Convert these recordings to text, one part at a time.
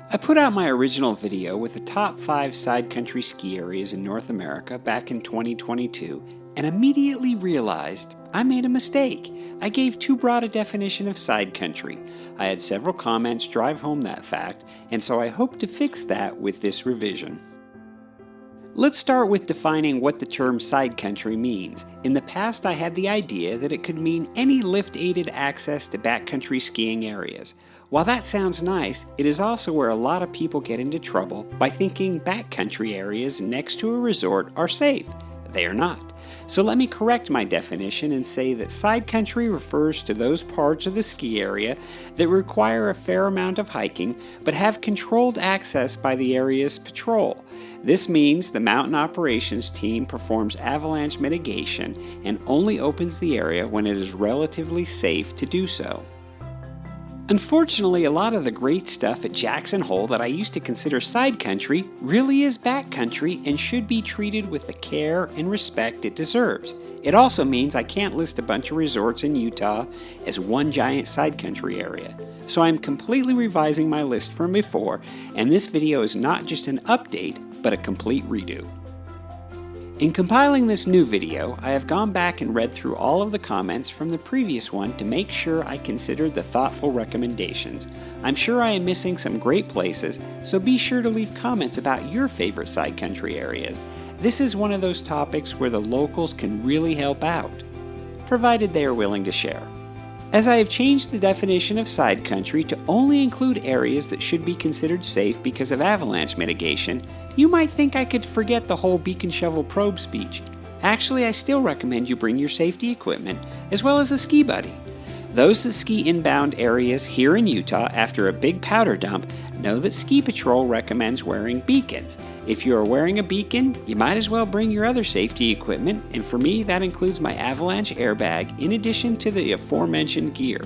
I put out my original video with the top 5 side country ski areas in North America back in 2022 and immediately realized I made a mistake. I gave too broad a definition of side country. I had several comments drive home that fact, and so I hope to fix that with this revision. Let's start with defining what the term side country means. In the past, I had the idea that it could mean any lift-aided access to backcountry skiing areas. While that sounds nice, it is also where a lot of people get into trouble by thinking backcountry areas next to a resort are safe. They are not. So let me correct my definition and say that side country refers to those parts of the ski area that require a fair amount of hiking but have controlled access by the area's patrol. This means the mountain operations team performs avalanche mitigation and only opens the area when it is relatively safe to do so. Unfortunately, a lot of the great stuff at Jackson Hole that I used to consider side country really is backcountry and should be treated with the care and respect it deserves. It also means I can't list a bunch of resorts in Utah as one giant side country area. So I'm completely revising my list from before, and this video is not just an update, but a complete redo. In compiling this new video, I have gone back and read through all of the comments from the previous one to make sure I considered the thoughtful recommendations. I'm sure I am missing some great places, so be sure to leave comments about your favorite side country areas. This is one of those topics where the locals can really help out, provided they are willing to share. As I have changed the definition of side country to only include areas that should be considered safe because of avalanche mitigation, you might think I could forget the whole beacon shovel probe speech. Actually, I still recommend you bring your safety equipment, as well as a ski buddy. Those that ski inbound areas here in Utah after a big powder dump know that Ski Patrol recommends wearing beacons. If you are wearing a beacon, you might as well bring your other safety equipment, and for me that includes my avalanche airbag in addition to the aforementioned gear.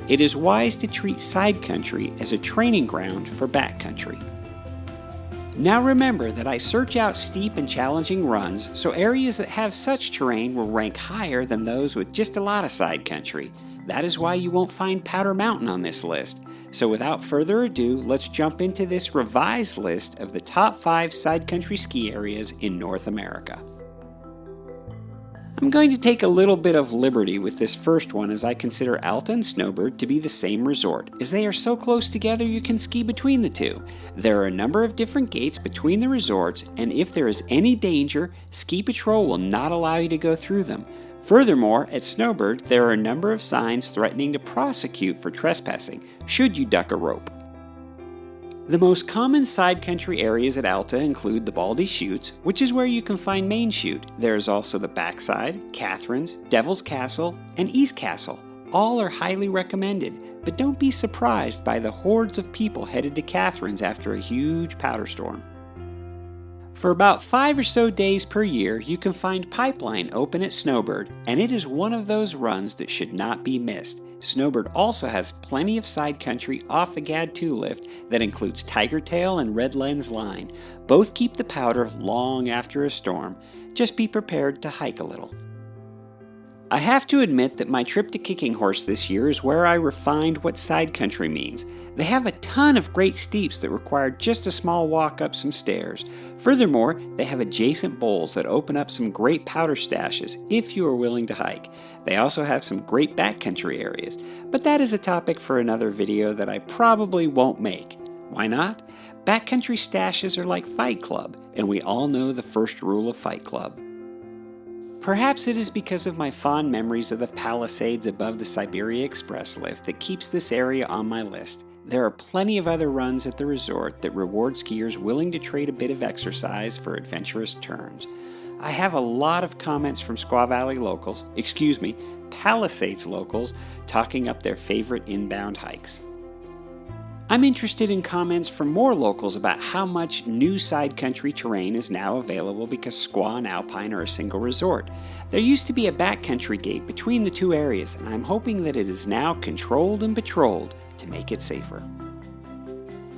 It is wise to treat side country as a training ground for backcountry. Now remember that I search out steep and challenging runs, so areas that have such terrain will rank higher than those with just a lot of side country. That is why you won't find Powder Mountain on this list. So without further ado, let's jump into this revised list of the top 5 side country ski areas in North America. I'm going to take a little bit of liberty with this first one as I consider Alta and Snowbird to be the same resort, as they are so close together you can ski between the two. There are a number of different gates between the resorts, and if there is any danger, Ski Patrol will not allow you to go through them. Furthermore, at Snowbird, there are a number of signs threatening to prosecute for trespassing, should you duck a rope. The most common side country areas at Alta include the Baldy Chutes, which is where you can find Main Chute. There is also the Backside, Catherine's, Devil's Castle, and East Castle. All are highly recommended, but don't be surprised by the hordes of people headed to Catherine's after a huge powder storm. For about 5 or so days per year, you can find Pipeline open at Snowbird, and it is one of those runs that should not be missed. Snowbird also has plenty of side country off the GAD 2 lift that includes Tiger Tail and Red Lens Line. Both keep the powder long after a storm. Just be prepared to hike a little. I have to admit that my trip to Kicking Horse this year is where I refined what side country means. They have a ton of great steeps that require just a small walk up some stairs. Furthermore, they have adjacent bowls that open up some great powder stashes if you are willing to hike. They also have some great backcountry areas, but that is a topic for another video that I probably won't make. Why not? Backcountry stashes are like Fight Club, and we all know the first rule of Fight Club. Perhaps it is because of my fond memories of the Palisades above the Siberia Express lift that keeps this area on my list. There are plenty of other runs at the resort that reward skiers willing to trade a bit of exercise for adventurous turns. I have a lot of comments from Squaw Valley locals, Palisades locals, talking up their favorite inbound hikes. I'm interested in comments from more locals about how much new side country terrain is now available because Squaw and Alpine are a single resort. There used to be a backcountry gate between the two areas, and I'm hoping that it is now controlled and patrolled to make it safer.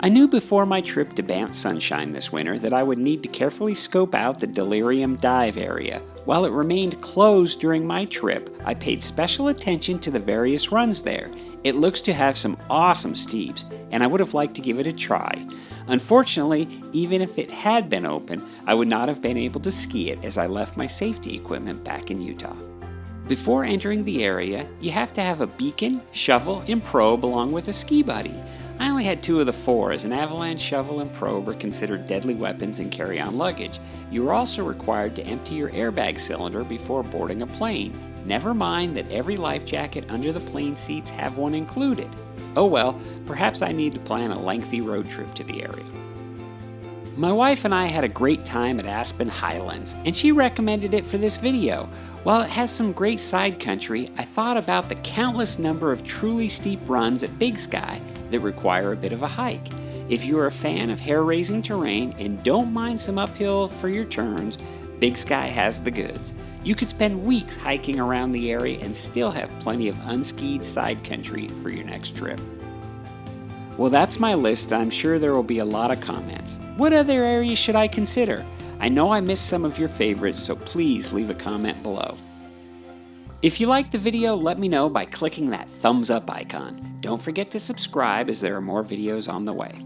I knew before my trip to Banff Sunshine this winter that I would need to carefully scope out the Delirium Dive area. While it remained closed during my trip, I paid special attention to the various runs there. It looks to have some awesome steeps, and I would have liked to give it a try. Unfortunately, even if it had been open, I would not have been able to ski it as I left my safety equipment back in Utah. Before entering the area, you have to have a beacon, shovel, and probe along with a ski buddy. I only had 2 of the 4 as an avalanche shovel and probe are considered deadly weapons and carry-on luggage. You are also required to empty your airbag cylinder before boarding a plane. Never mind that every life jacket under the plane seats have one included. Oh well, perhaps I need to plan a lengthy road trip to the area. My wife and I had a great time at Aspen Highlands, and she recommended it for this video. While it has some great side country, I thought about the countless number of truly steep runs at Big Sky that require a bit of a hike. If you are a fan of hair-raising terrain and don't mind some uphill for your turns, Big Sky has the goods. You could spend weeks hiking around the area and still have plenty of unskied side country for your next trip. Well, that's my list. I'm sure there will be a lot of comments. What other areas should I consider? I know I missed some of your favorites, so please leave a comment below. If you liked the video, let me know by clicking that thumbs up icon. Don't forget to subscribe as there are more videos on the way.